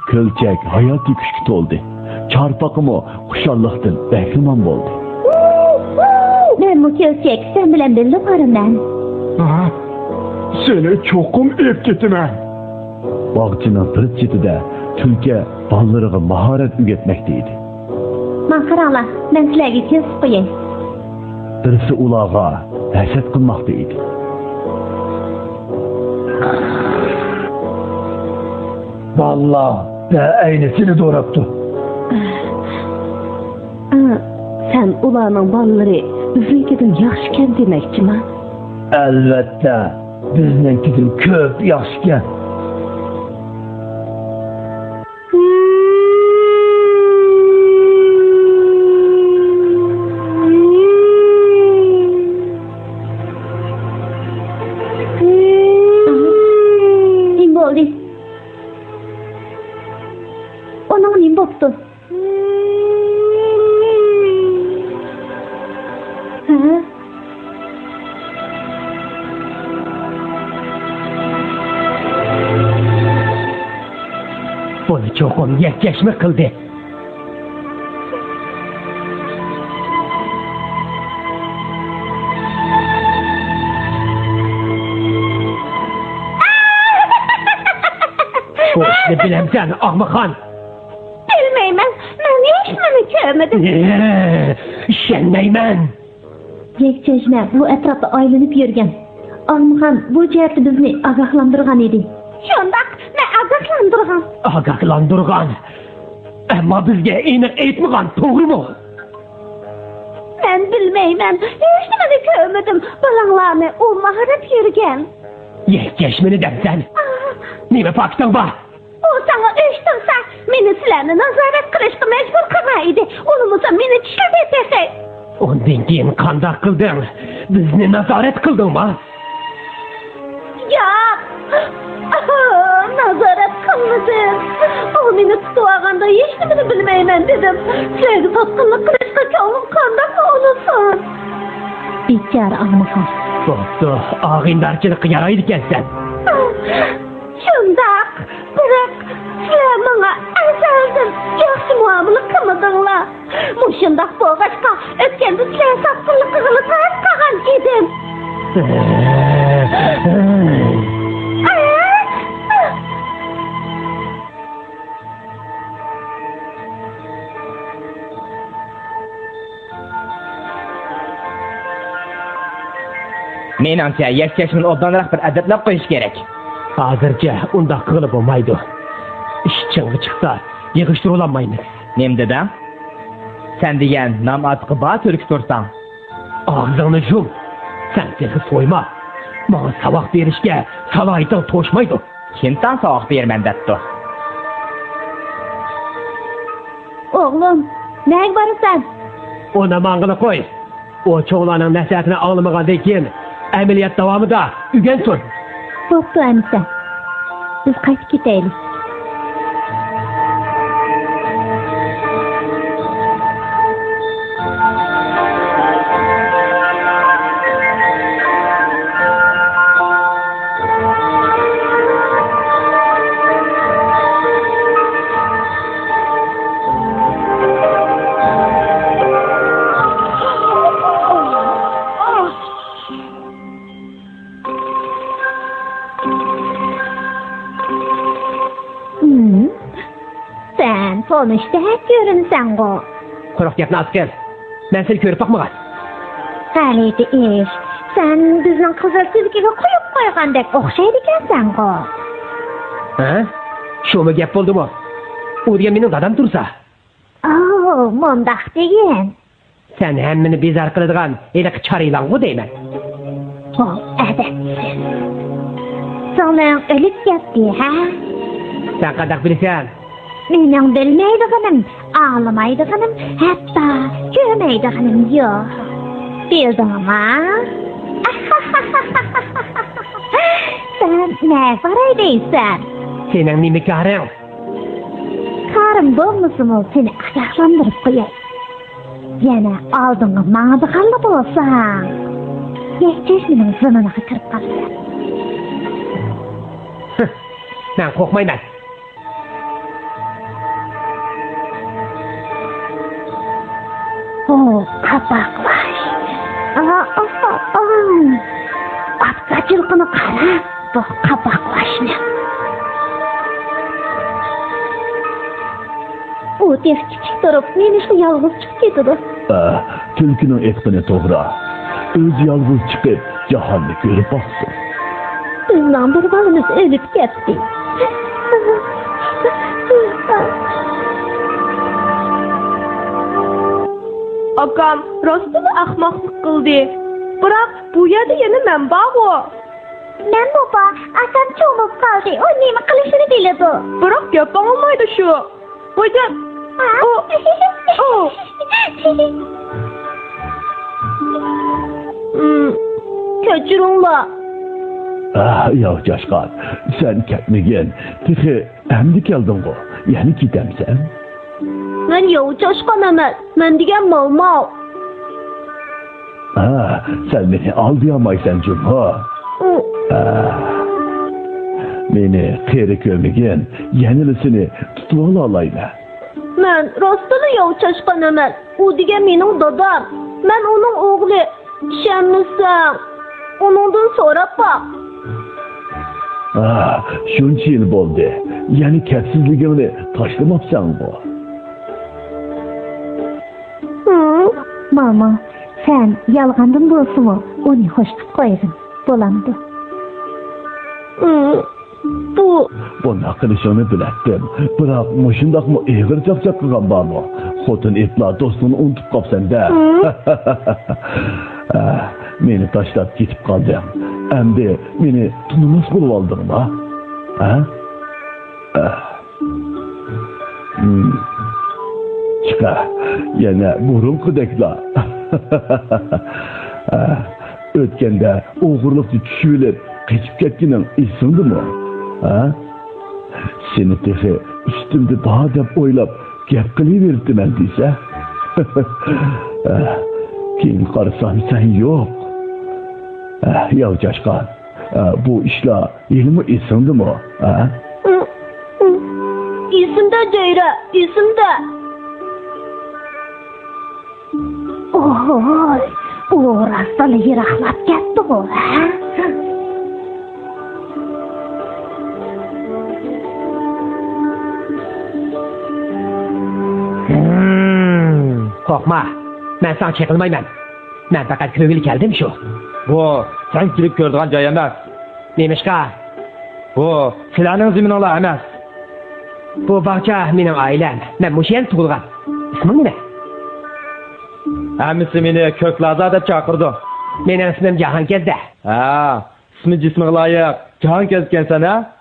Kölçek hayati kuchga to'ldi. Çarpaqımı xushalliqdan bahramand bo'ldi. Men bu Kölçek sen bilan birga boraman. Ha, seni çokum ep ketimen. Bog'chining bir chetida tulki ballarıga mahorat o'rgatmoqda. Men qaranglar, men sizlarga kesib qo'yay. Birisi ularga hasad qilmoqda edi. Vallahi de aynısını doğraptı. Sen ularning ballari biznikidan yaxshikan demoqchiman. Elbette biznikidan ko'p yaxshikan. Onun nim bo'pti? Bunu çokum yaklaşma kıldı. O işte bilemsen Ahmakan. Bilmeymen, ben hiç meni görmedim. Şenmeymen. Yekçeşme bu etrafta aylanıp yürgen. Almıhan bu ciheti bizni agahlandırgan edi. Şondak, ne agahlandırgan? Agahlandırgan. Ama bizge eniq etmigan, doğru mu? Ben bilmeymen, hiç meni görmedim. Balanglarını o maharap yürgen. Yekçeşmeni demsen. Nime faktan var? O sana üştürse, meni sizlerine nazaret kılışkı mecbur kılmaydı. Onumuza meni çişlep etese. Ondan keyin qanday qilding? Bizni nazorat qildingmi? Yo'q. Nazorat qilmadim. O meni tutib olganda hech nimani bilmayman dedim. Sizlarga sotqinlik qilishga ko'nglim qanday bo'lsin? Bechora Ahmaxon. Bo'pti, og'indarchilik yaraydi ekansan. Shundoq. Biroq sizlar menga azaldan yaxshi muomala qilmadinglar. Mushundoq bo'lg'achqa o'tganda sizlar sotqinlik qilib qolgan edim. Menimcha yakchashmini obdonroq bir adablab qo'yish kerak. Hozircha unda qilib bo'lmaydi. Ish ching'i chiqsa, yig'ishtirib olmaymiz. Nem dedam? Sen degan nom otqi bor turk tursang. Og'zingni yum. Sen seni so'yma. Menga saboq berishga salohiyatің to'shmaydi. Kimdan saboq berman debdi? O'g'lim, nega borasan? Ona mang'ini qo'y. O cho'g'larning nasihatini anglamagandan keyin amaliyot davomida o'rgansin. Bo'pti, amisa. Biz qaytib ketaylik. Sonuçta hep görünsen o. Quruq gapni asken. Men seni ko'rib boqmagan. Qaliydi ish. Sen bizning qizil silkiga qo'yib qo'ygandek o'xshaydi ekansan o. Ha? Shumi gap bo'ldimi? U degan mening dadam tursa. Mundaq degin. Sen hammani bezar qiladigan iliq charilang-ku deyman. Adabsiz. So'ng o'lib ketdi, ha? Sen qanday bilasan? Mening bilmaydiganim, ağlamaydiganim, hatta görmeydiganim yo'q. Bildingmi? Sen ne qaray deysan? Sening nima karing? Qarim bo'lmasin, seni agahlantirib qo'yay. Yana oldinga mang'diganli bo'lsang, yakchashmining ziminiga kirib qolsan. Men qo'rqmayman. Bu kabaklar. Atqa cılqını qara, bu kabaklaşını. O def kiçik durup, menişni yalğız çıkıp ketidi. Tülkünün etqini toğra. Öz yalğız çıkıp, cahanını görüp baksın. Bizden bir balımız ölüp ketdi. Akam, rostunu ahmaklık kıldı. Bırak, bu yerde yeni men bağ. Men baba, asam çoğulup kaldı. O nemi kılışını biledi. Bırak, yapan olmaydı şu. Hocam, o. Köçürünla. Ya Caşkan, sen ketmegen, tixi emdi geldin go. Yani gidemsen? Men yoğu coşkan emel. Men digen mal. Sen beni aldayamaysan cuma. Beni kere kömegen, yenilisini tutuvalı alayım. Men rostunu yoğu coşkan emel. O digen menin dadam. Men onun oğlu. Şemmisan. Onundan sonra bak. Şunca yıl oldu. Yani kepsizliğini taşlamapsan bu. Mama, sen yalgandın bolsun mu? Onu hoşluk koyarım. Bolandı. Bunun kılışını bilettim. Bırak muşundak mı eğir çapçap kıgan bağ mı? Xotun etla dostunu unutup kapsan da. Beni taşlap gitip kaldım. Hem de beni tunumuz bulup aldın mı? Çıka, yine burun kudekla. Ötkende oğurlukçu kişiler kaçıp ketkinden ısındı mı? Seni tehe üstümde daha dep oylap gep kılıverdim eldiyse. Kim karısan sen yok. Ya Caşkan, bu işla ilmi ısındı mı? İsimde Ceyre, isimde. Oy, o rastalı yıraklap gitti o. Korkma. Ben sana çekilmeyim. Ben fakat köylü geldim şu. Bu, sen kilip gördüğün cay emas. Neymiş ka? Bu, silahının zimin ola emas. Bu bahçe benim ailem. Ben bu şeyin tuğulgan. İsmin ne? Emisi beni Köklaza da çakırdı. Benim ismim Cahan Gezde. İsmi cismi layık. Cahan Gezken sen ha?